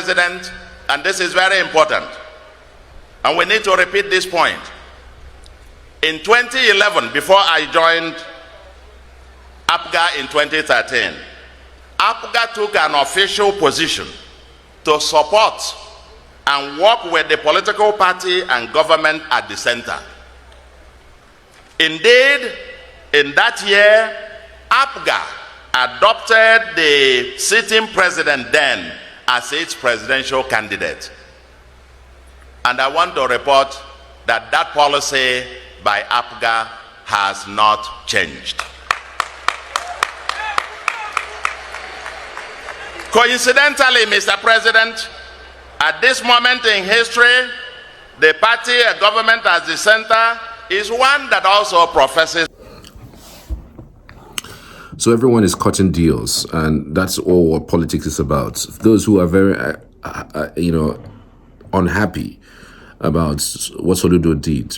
President, and this is very important, and we need to repeat this point. In 2011, before I joined APGA in 2013, APGA took an official position to support and work with the political party and government at the center. Indeed, in that year, APGA adopted the sitting president then as its presidential candidate. And I want to report that that policy by APGA has not changed. Coincidentally, Mr. President, at this moment in history, the party and government as the center is one that also professes. So everyone is cutting deals, and that's all what politics is about. Those who are very, unhappy about what Soludo did,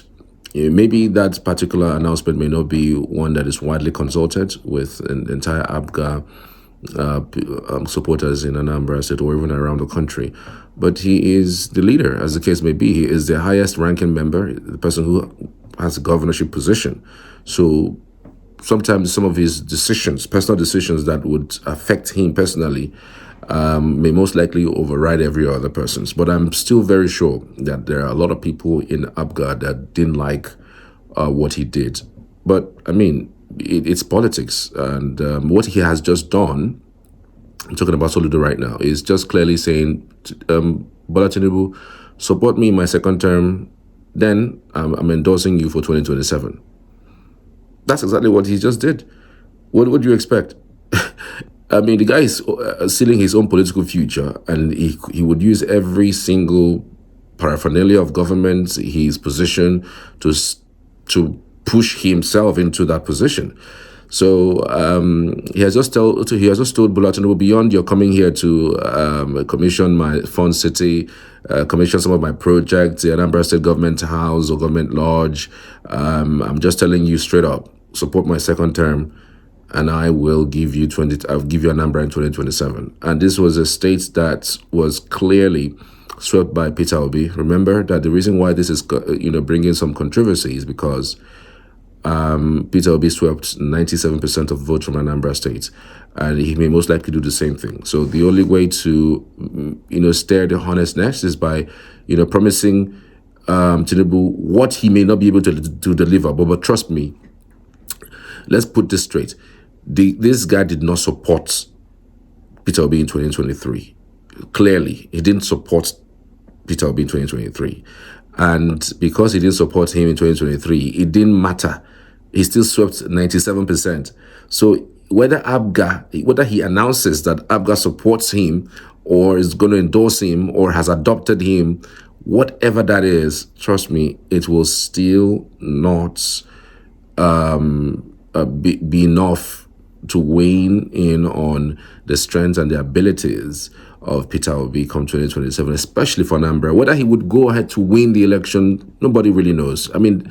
maybe that particular announcement may not be one that is widely consulted with an entire APGA supporters in Anambra State or even around the country. But he is the leader, as the case may be. He is the highest ranking member, the person who has a governorship position. So sometimes some of his decisions, personal decisions that would affect him personally, may most likely override every other person's. But I'm still very sure that there are a lot of people in APGA that didn't like what he did. But I mean, it's politics, and what he has just done, I'm talking about Soludo right now, is just clearly saying, Bola Tinubu, support me in my second term, then I'm endorsing you for 2027. That's exactly what he just did. What would you expect? I mean, the guy is sealing his own political future, and he would use every single paraphernalia of government, his position, to push himself into that position. So he has just told Bola Tinubu, beyond your coming here to commission my fun city, commission some of my projects, the Anambra State Government House or Government Lodge, I'm just telling you straight up, support my second term, and I will give you I'll give you Anambra in 2027. And this was a state that was clearly swept by Peter Obi. Remember that the reason why this is bringing some controversy is because Peter Obi swept 97% of votes from Anambra State, and he may most likely do the same thing. So the only way to, stir the honest nest is by, promising Tinubu what he may not be able to deliver. But trust me, let's put this straight. This guy did not support Peter Obi in 2023. Clearly, he didn't support Peter Obi in 2023. And because he didn't support him in 2023, it didn't matter. He still swept 97%. So whether he announces that APGA supports him or is going to endorse him or has adopted him, whatever that is, trust me, it will still not be enough to weigh in on the strengths and the abilities of Peter Obi come 2027, especially for Anambra. Whether he would go ahead to win the election, nobody really knows. I mean,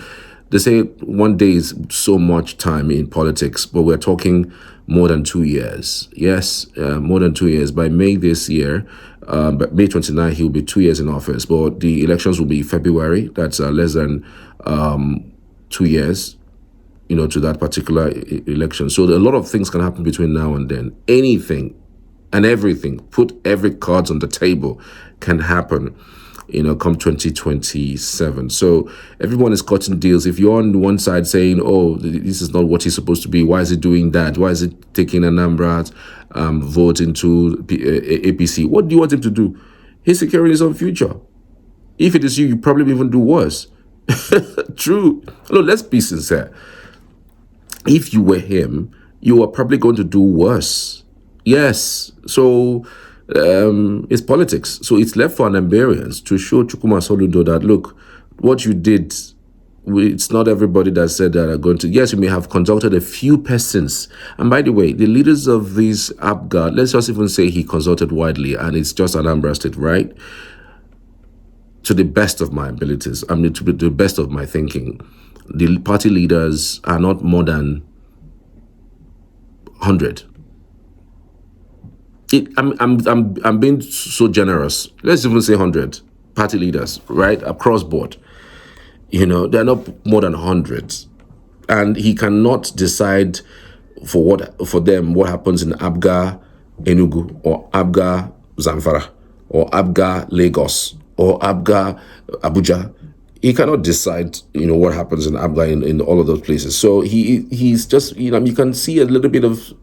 they say one day is so much time in politics, but we're talking more than 2 years. Yes, more than 2 years. By May this year, but May 29, he'll be 2 years in office. But the elections will be February. That's less than 2 years, to that particular election. So a lot of things can happen between now and then. Anything and everything, put every cards on the table, can happen, come 2027. So everyone is cutting deals. If you're on one side saying, oh, this is not what he's supposed to be, why is he doing that? Why is he taking Anambra's vote into APC? What do you want him to do? He's securing his own future. If it is you, you probably even do worse. True. Look, let's be sincere. If you were him, you are probably going to do worse. Yes. So it's politics. So it's left for Anambarians to show Chukwuma Soludo that, look, what you did, it's not everybody that said that are going to. Yes, you may have consulted a few persons. And by the way, the leaders of these APGA, let's just even say he consulted widely, and it's just Anambra State, right? To the best of my abilities, to the best of my thinking, the party leaders are not more than 100. I'm being so generous. Let's even say 100 party leaders, right, across board. There are not more than 100, and he cannot decide for them what happens in APGA Enugu or APGA Zamfara or APGA Lagos or APGA Abuja. He cannot decide, what happens in APGA in all of those places. So he's just, you can see a little bit of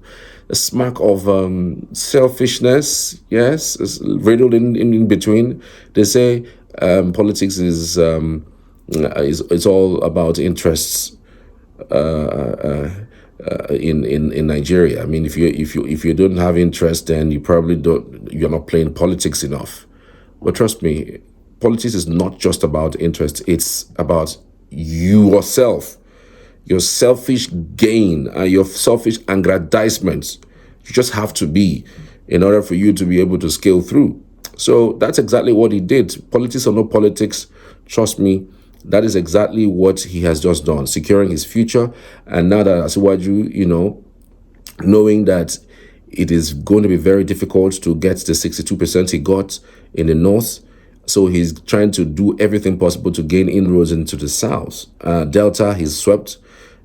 a smack of selfishness, yes, it's riddled in between. They say politics is it's all about interests in Nigeria. I mean, if you don't have interest, then you're not playing politics enough. But trust me, politics is not just about interest. It's about yourself, your selfish gain, and your selfish aggrandizement. You just have to be in order for you to be able to scale through. So that's exactly what he did. Politics or no politics, trust me, that is exactly what he has just done, securing his future. And now that Asiwaju, knowing that it is going to be very difficult to get the 62% he got in the north, so he's trying to do everything possible to gain inroads into the south. Delta, he's swept.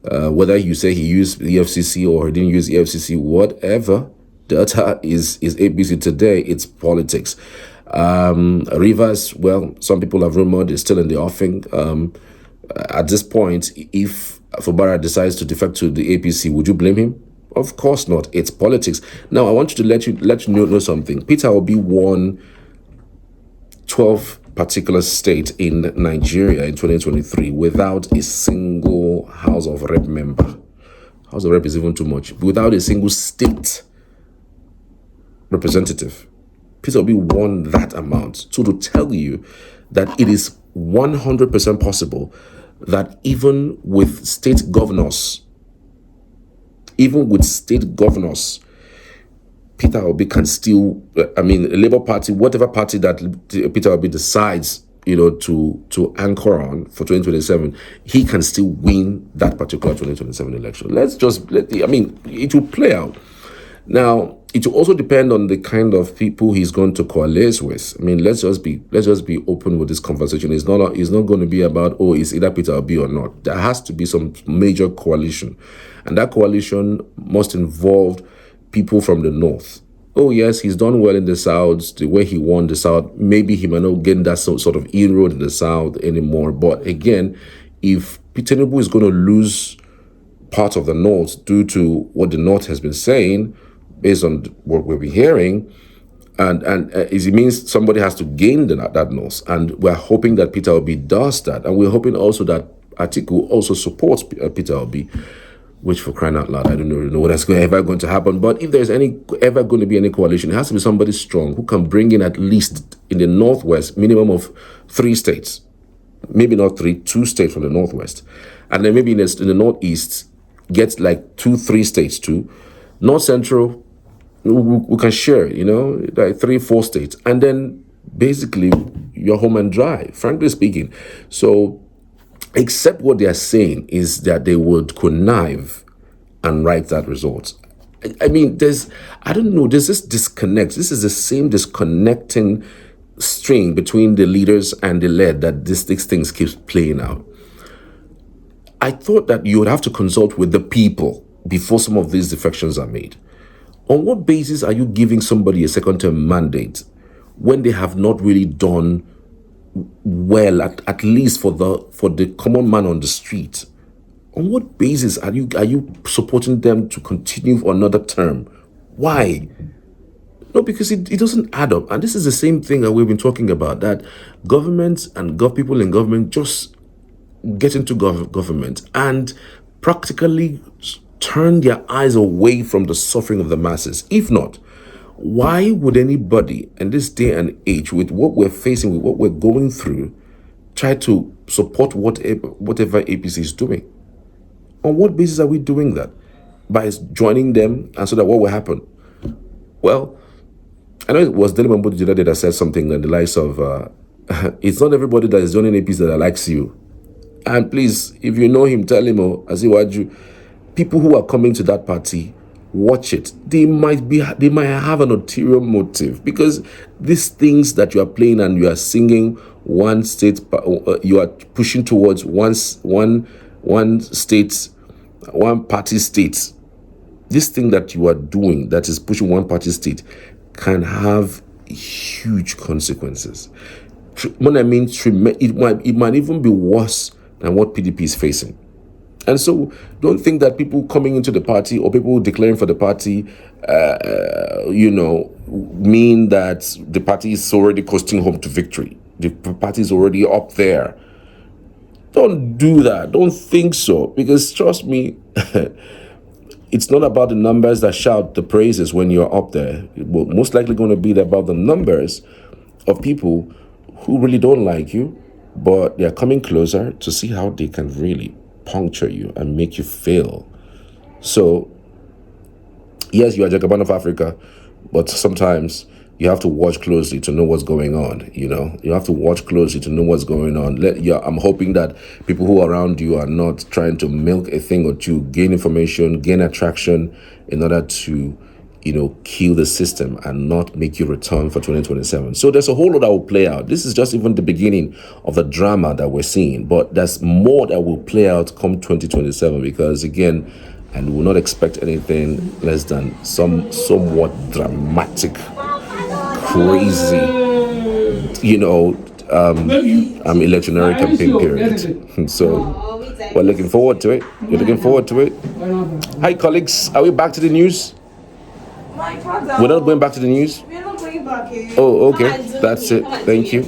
Whether you say he used the FCC or he didn't use the FCC, whatever, Delta is ABC today. It's politics. Rivers, well, some people have rumored is still in the offing. At this point, if Fubara decides to defect to the APC, would you blame him? Of course not. It's politics. Now, I want you to let you know something. Peter Obi won 12 particular states in Nigeria in 2023 without a single House of Rep member. House of Rep is even too much. Without a single state representative. Peter Obi won that amount. So to tell you that it is 100% possible that even with state governors, Peter Obi can still, the Labour Party, whatever party that Peter Obi decides, to anchor on for 2027, he can still win that particular 2027 election. It will play out. Now, it will also depend on the kind of people he's going to coalesce with. Let's just be open with this conversation. It's not going to be about, it's either Peter Obi or not. There has to be some major coalition, and that coalition must involve people from the north. Oh yes, he's done well in the south. The way he won the south, maybe he might not get that sort of inroad in the south anymore. But again, if Tinubu is going to lose part of the north due to what the north has been saying, based on what we've been hearing, and it means somebody has to gain that north, and we're hoping that Peter Obi does that, and we're hoping also that Atiku also supports Peter Obi, which, for crying out loud, I don't know what that's ever going to happen. But if there's ever going to be any coalition, it has to be somebody strong who can bring in at least in the northwest minimum of 3 states, maybe not 3, 2 states from the northwest, and then maybe in the northeast get like 2, 3 states too. North central, we can share, like 3, 4 states, and then basically you're home and dry, frankly speaking. So, except what they are saying is that they would connive and write that result. There's this disconnect. This is the same disconnecting string between the leaders and the led that these things keeps playing out. I thought that you would have to consult with the people before some of these defections are made. On what basis are you giving somebody a second-term mandate when they have not really done well, at least for the common man on the street? On what basis are you supporting them to continue for another term? Why? No, because it doesn't add up. And this is the same thing that we've been talking about, that governments and people in government just get into government and practically turn their eyes away from the suffering of the masses. If not, why would anybody in this day and age, with what we're facing, with what we're going through, try to support whatever APC is doing? On what basis are we doing that? By joining them, and so that what will happen? Well, I know it was Dele Mambo that said something in the likes of, it's not everybody that is joining APC that likes you. And please, if you know him, tell him, Asiwaju, people who are coming to that party watch it. They might have an ulterior motive, because these things that you are playing and you are singing one state, you are pushing towards one state, one party state. This thing that you are doing that is pushing one party state can have huge consequences. What I mean, it might even be worse than what PDP is facing. And so don't think that people coming into the party or people declaring for the party, mean that the party is already coasting home to victory. The party is already up there. Don't do that. Don't think so. Because trust me, it's not about the numbers that shout the praises when you're up there. It's most likely going to be about the numbers of people who really don't like you, but they're coming closer to see how they can really puncture you and make you fail. So, yes, you are Jagaban of Africa, but sometimes you have to watch closely to know what's going on. You have to watch closely to know what's going on. I'm hoping that people who are around you are not trying to milk a thing or two, gain information, gain attraction in order to, kill the system and not make you return for 2027. So there's a whole lot that will play out. This is just even the beginning of the drama that we're seeing, but there's more that will play out come 2027, because again, and we will not expect anything less than somewhat dramatic, crazy, electionary campaign period. So we're looking forward to it. You're looking forward to it. Hi, colleagues. Are we back to the news? My father. We're not going back to the news? We're not going back. Oh, okay. That's it. Thank you.